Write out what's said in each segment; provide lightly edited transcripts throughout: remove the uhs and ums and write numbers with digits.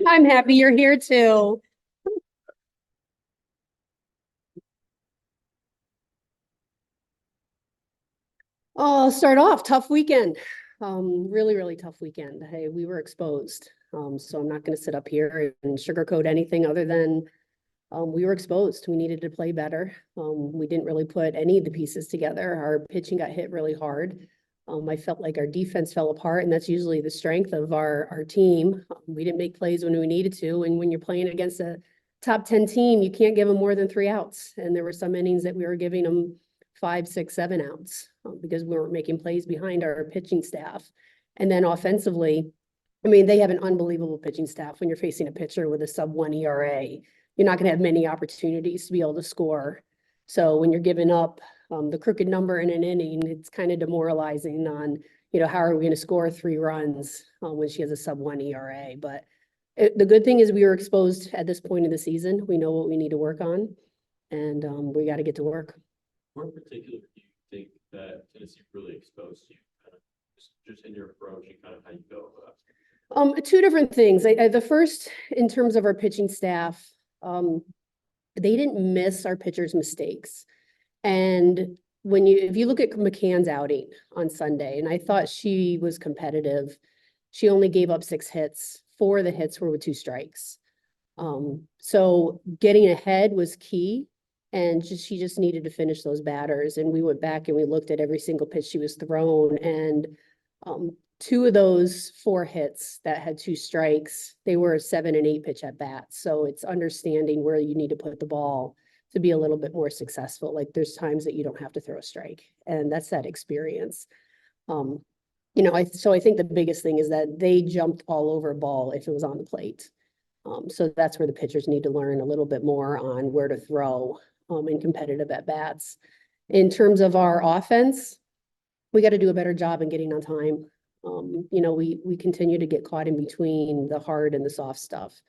I'm happy you're here too. Oh, I'll start off, tough weekend. Really, really tough weekend. Hey, we were exposed. So I'm not gonna sit up here and sugarcoat anything other than we were exposed. We needed to play better. We didn't really put any of the pieces together. Our pitching got hit really hard. I felt like our defense fell apart, and that's usually the strength of our team. We didn't make plays when we needed to, and when you're playing against a top 10 team, you can't give them more than 3 outs. And there were some innings that we were giving them 5, 6, 7 outs because we weren't making plays behind our pitching staff. And then offensively, I mean, they have an unbelievable pitching staff. When you're facing a pitcher with a sub-1 ERA, you're not going to have many opportunities to be able to score. So when you're giving up the crooked number in an inning, it's kind of demoralizing on, how are we going to score 3 runs when she has a sub-1 ERA? But the good thing is we were exposed at this point in the season. We know what we need to work on, and we got to get to work. Where in particular do you think that Tennessee really exposed you, kind of just in your approach and kind of how you go about it? 2 different things. The first, in terms of our pitching staff, they didn't miss our pitchers' mistakes. And if you look at McCann's outing on Sunday, and I thought she was competitive, she only gave up 6 hits. 4 of the hits were with 2 strikes. So getting ahead was key. And she just needed to finish those batters. And we went back and we looked at every single pitch she was thrown. And 2 of those 4 hits that had 2 strikes, they were 7 and 8 pitch at bats. So it's understanding where you need to put the ball to be a little bit more successful. Like there's times that you don't have to throw a strike, and that's that experience. So I think the biggest thing is that they jumped all over a ball if it was on the plate. So that's where the pitchers need to learn a little bit more on where to throw in competitive at bats. In terms of our offense, we got to do a better job in getting on time. We continue to get caught in between the hard and the soft stuff.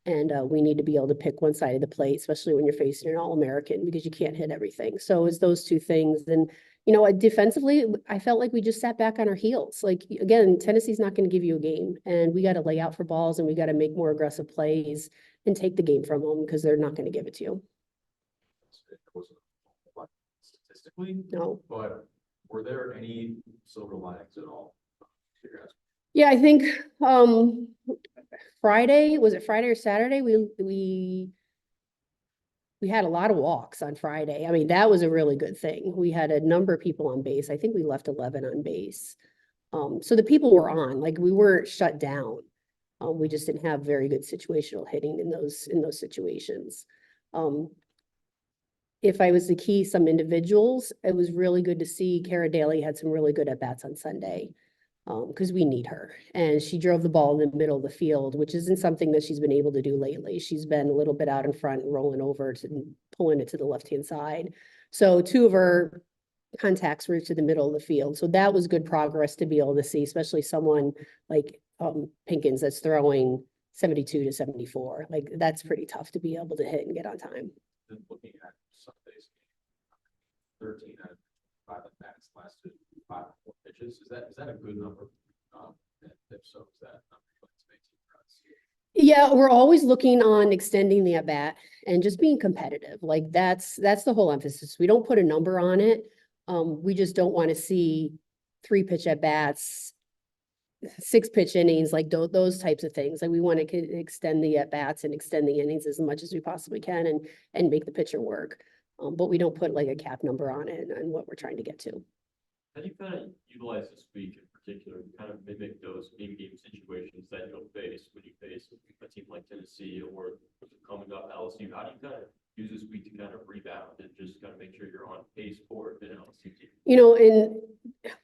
And we need to be able to pick one side of the plate, especially when you're facing an All-American, because you can't hit everything. So it's those 2 things. And, defensively, I felt like we just sat back on our heels. Like, again, Tennessee's not going to give you a game, and we got to lay out for balls, and we got to make more aggressive plays and take the game from them because they're not going to give it to you. It wasn't statistically, No. But were there any silver linings at all? Yeah, I think Friday, was it Friday or Saturday? We had a lot of walks on Friday. I mean, that was a really good thing. We had a number of people on base. I think we left 11 on base. So the people were on, like we weren't shut down. We just didn't have very good situational hitting in those situations. If I was to key some individuals, it was really good to see Kara Daly had some really good at-bats on Sunday. Because we need her. And she drove the ball in the middle of the field, which isn't something that she's been able to do lately. She's been a little bit out in front and rolling over to pulling it to the left-hand side. So 2 of her contacts were to the middle of the field. So that was good progress to be able to see, especially someone like Pinkins that's throwing 72 to 74. Like that's pretty tough to be able to hit and get on time. Then looking at Sunday's game, 13 out of 5 at-bats lasted 5 or 4 pitches. Is that a good number? If so, is that number to make for us? Yeah, we're always looking on extending the at-bat and just being competitive. Like that's the whole emphasis. We don't put a number on it. We just don't want to see 3 pitch at-bats, 6 pitch innings, like those types of things. Like we want to extend the at-bats and extend the innings as much as we possibly can and make the pitcher work. But we don't put like a cap number on it and what we're trying to get to. How do you kind of utilize this week in particular to kind of mimic those game situations that you'll face when you face a team like Tennessee or coming up LSU? How do you kind of use this week to kind of rebound and just kind of make sure you're on pace for an LSU team? In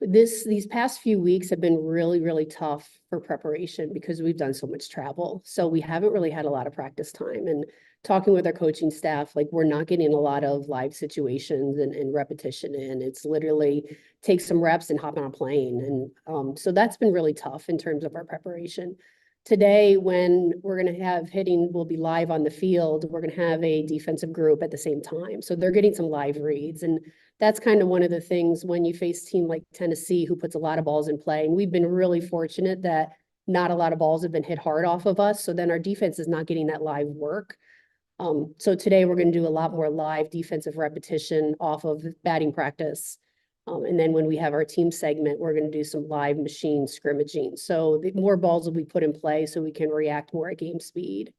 these past few weeks have been really, really tough for preparation because we've done so much travel. So we haven't really had a lot of practice time. And talking with our coaching staff, like we're not getting a lot of live situations and repetition in. It's literally take some reps and hop on a plane. And so that's been really tough in terms of our preparation. Today, when we're going to have hitting, will be live on the field. We're going to have a defensive group at the same time. So they're getting some live reads. And that's kind of one of the things when you face a team like Tennessee, who puts a lot of balls in play. And we've been really fortunate that not a lot of balls have been hit hard off of us. So then our defense is not getting that live work. So today we're going to do a lot more live defensive repetition off of batting practice. And then when we have our team segment, we're going to do some live machine scrimmaging. So the more balls will be put in play so we can react more at game speed.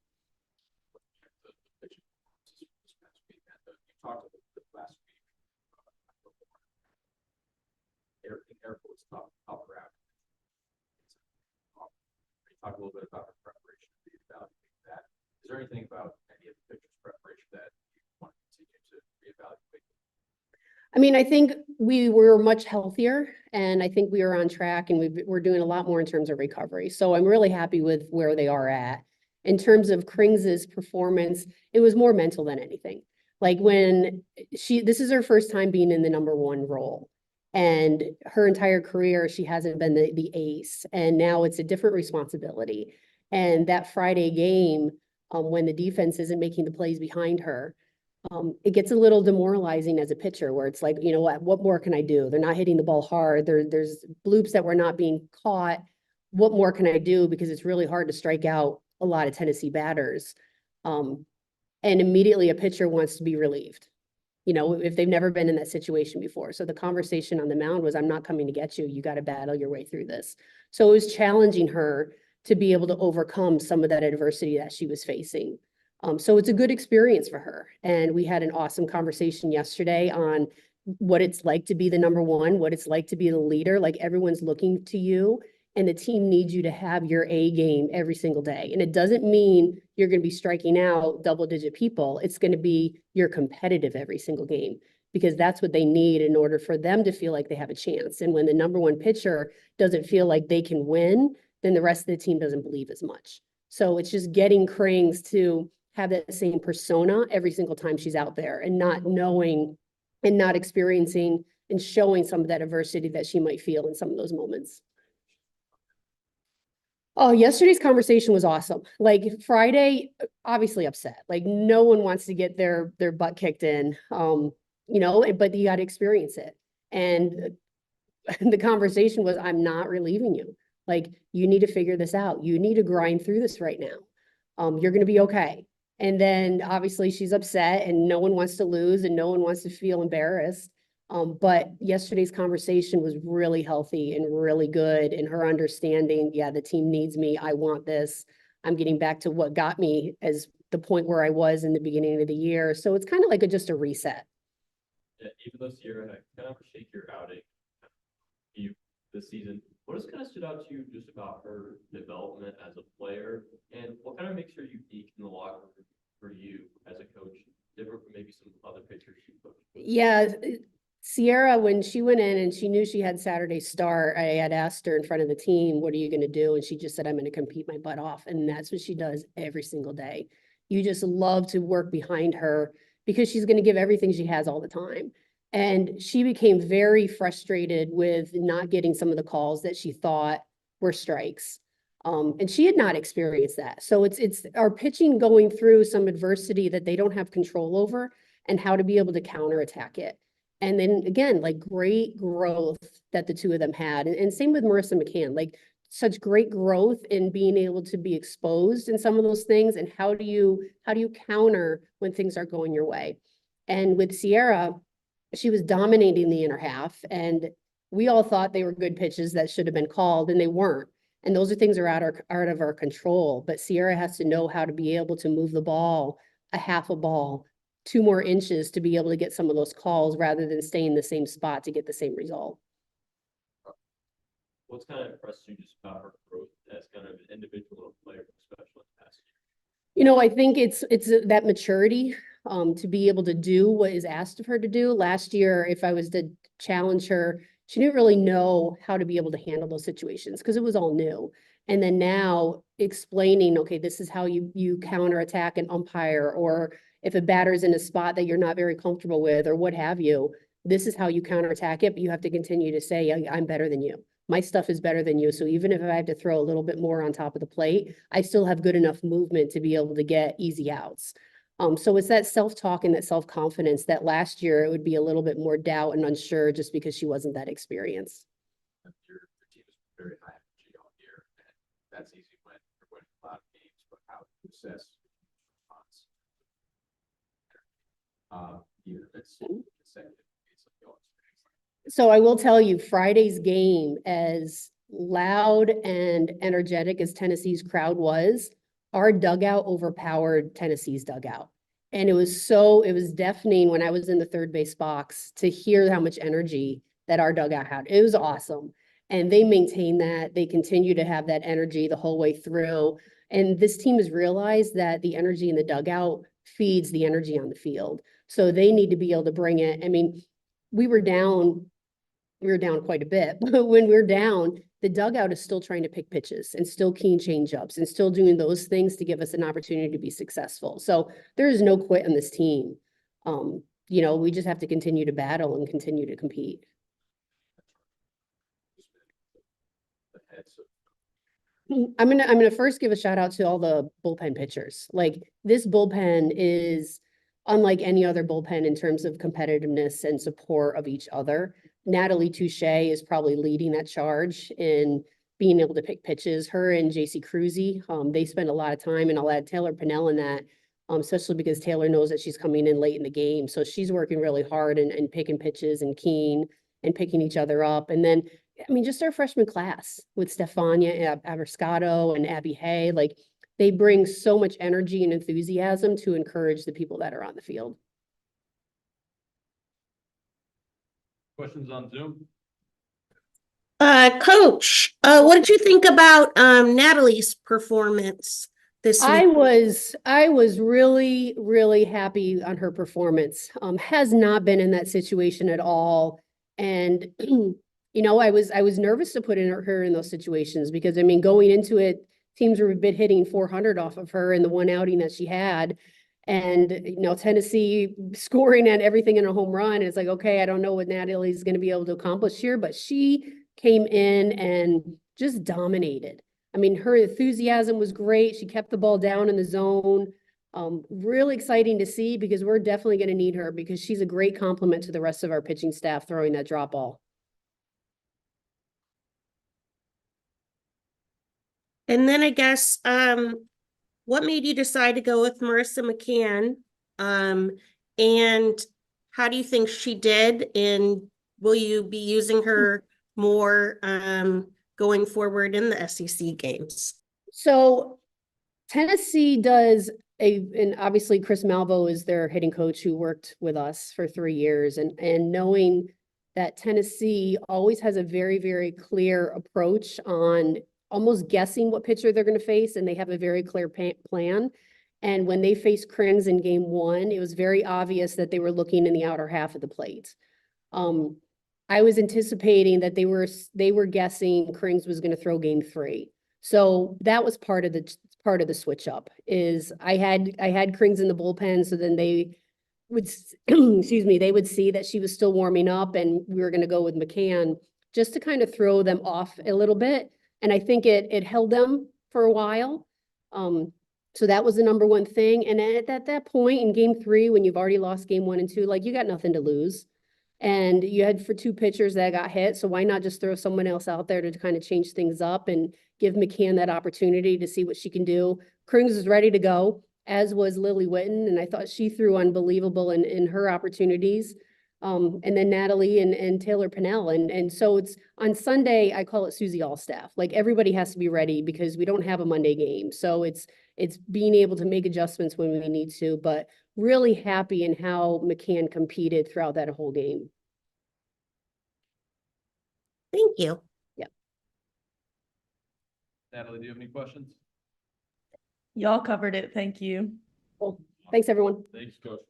You talked about the last week. Airport's top route. You talked a little bit about the preparation, the evaluating that. Is there anything about any of the pitchers' preparation that you want to continue to reevaluate? I mean, I think we were much healthier and I think we were on track and we're doing a lot more in terms of recovery. So I'm really happy with where they are at. In terms of Krings's performance, it was more mental than anything. Like when this is her first time being in the #1 role. And her entire career, she hasn't been the ace. And now it's a different responsibility. And that Friday game, when the defense isn't making the plays behind her, it gets a little demoralizing as a pitcher where it's like, you know what more can I do? They're not hitting the ball hard. There's bloops that were not being caught. What more can I do? Because it's really hard to strike out a lot of Tennessee batters. And immediately a pitcher wants to be relieved, you know, if they've never been in that situation before. So the conversation on the mound was, I'm not coming to get you. You got to battle your way through this. So it was challenging her to be able to overcome some of that adversity that she was facing. So it's a good experience for her. And we had an awesome conversation yesterday on what it's like to be the #1, what it's like to be the leader. Like everyone's looking to you and the team needs you to have your A game every single day. And it doesn't mean you're going to be striking out double-digit people. It's going to be you're competitive every single game because that's what they need in order for them to feel like they have a chance. And when the #1 pitcher doesn't feel like they can win, then the rest of the team doesn't believe as much. So it's just getting Krings to have that same persona every single time she's out there and not knowing and not experiencing and showing some of that adversity that she might feel in some of those moments. Oh, yesterday's conversation was awesome. Like Friday, obviously upset. Like no one wants to get their butt kicked in, you know, but you got to experience it. And the conversation was, I'm not relieving you. Like you need to figure this out. You need to grind through this right now. You're going to be okay. And then obviously she's upset and no one wants to lose and no one wants to feel embarrassed. But yesterday's conversation was really healthy and really good in her understanding, yeah, the team needs me. I want this. I'm getting back to what got me as the point where I was in the beginning of the year. So it's kind of like just a reset. Yeah, even though Sierra had kind of a shakier outing this season, what has kind of stood out to you just about her development as a player, and what kind of makes her unique in the locker room for you as a coach, different from maybe some other pitchers you coach? Yeah, Sierra, when she went in and she knew she had Saturday start, I had asked her in front of the team, what are you going to do? And she just said, I'm going to compete my butt off. And that's what she does every single day. You just love to work behind her because she's going to give everything she has all the time. And she became very frustrated with not getting some of the calls that she thought were strikes. And she had not experienced that. So it's our pitching going through some adversity that they don't have control over and how to be able to counterattack it. And then again, like great growth that the two of them had. And same with Marissa McCann, like such great growth in being able to be exposed in some of those things. And how do you counter when things aren't going your way? And with Sierra, she was dominating the inner half. And we all thought they were good pitches that should have been called, and they weren't. And those are things that are out of our control. But Sierra has to know how to be able to move the ball a half a ball, 2 more inches to be able to get some of those calls rather than stay in the same spot to get the same result. What's kind of impressed you just about her growth as kind of an individual player, especially in the past year? You know, I think it's that maturity to be able to do what is asked of her to do. Last year, if I was to challenge her, she didn't really know how to be able to handle those situations because it was all new. And then now explaining, okay, this is how you counterattack an umpire, or if a batter's in a spot that you're not very comfortable with, or what have you, this is how you counterattack it, but you have to continue to say, I'm better than you. My stuff is better than you. So even if I have to throw a little bit more on top of the plate, I still have good enough movement to be able to get easy outs. So it's that self-talk and that self-confidence that last year it would be a little bit more doubt and unsure just because she wasn't that experienced. Your team is very high energy all year, and that's you're winning a lot of games, but how to assess response. Either it's consecutive games like y'all experience. So I will tell you, Friday's game, as loud and energetic as Tennessee's crowd was, our dugout overpowered Tennessee's dugout. And it was deafening when I was in the third base box to hear how much energy that our dugout had. It was awesome. And they maintain that. They continue to have that energy the whole way through. And this team has realized that the energy in the dugout feeds the energy on the field. So they need to be able to bring it. I mean, we were down quite a bit, but when we're down, the dugout is still trying to pick pitches and still keen changeups and still doing those things to give us an opportunity to be successful. So there is no quit on this team. We just have to continue to battle and continue to compete. The heads of I'm gonna first give a shout out to all the bullpen pitchers. Like, this bullpen is unlike any other bullpen in terms of competitiveness and support of each other. Natalie Touche is probably leading that charge in being able to pick pitches. Her and JC Cruzy, they spend a lot of time, and I'll add Taylor Pinnell in that, especially because Taylor knows that she's coming in late in the game. So she's working really hard and picking pitches and keen and picking each other up. And then, I mean, just our freshman class with Stefania Aberscato and Abby Hay, like, they bring so much energy and enthusiasm to encourage the people that are on the field. Questions on Zoom? Coach, what did you think about Natalie's performance this I week? was really, really happy on her performance. Has not been in that situation at all. And I was nervous to put her in those situations because, I mean, going into it, teams were a bit hitting 400 off of her in the one outing that she had. And, Tennessee scoring at everything in a home run. It's like, okay, I don't know what Natalie's going to be able to accomplish here, but she came in and just dominated. I mean, her enthusiasm was great. She kept the ball down in the zone. Really exciting to see because we're definitely going to need her because she's a great complement to the rest of our pitching staff throwing that drop ball. And then I guess, what made you decide to go with Marissa McCann? And how do you think she did? And will you be using her more going forward in the SEC games? So Tennessee does and obviously Chris Malvo is their hitting coach who worked with us for 3 years, and knowing that Tennessee always has a very, very clear approach on almost guessing what pitcher they're going to face, and they have a very clear plan. And when they faced Krings in game 1, it was very obvious that they were looking in the outer half of the plate. I was anticipating that they were guessing Krings was going to throw game 3. So that was part of the switch up. Is I had Krings in the bullpen, so then they would they would see that she was still warming up, and we were going to go with McCann just to kind of throw them off a little bit. And I think it held them for a while. So that was the number one thing. And at that point in game 3, when you've already lost game 1 and 2, like, you got nothing to lose. And you had for 2 pitchers that got hit. So why not just throw someone else out there to kind of change things up and give McCann that opportunity to see what she can do. Krings is ready to go, as was Lily Witten. And I thought she threw unbelievable in her opportunities. And then Natalie and Taylor Pinnell. And so it's on Sunday, I call it Susie Allstaff. Like, everybody has to be ready because we don't have a Monday game. So it's being able to make adjustments when we need to, but really happy in how McCann competed throughout that whole game. Thank you. Natalie, do you have any questions? Y'all covered it. Thank you. Well, thanks, everyone. Thanks, Coach.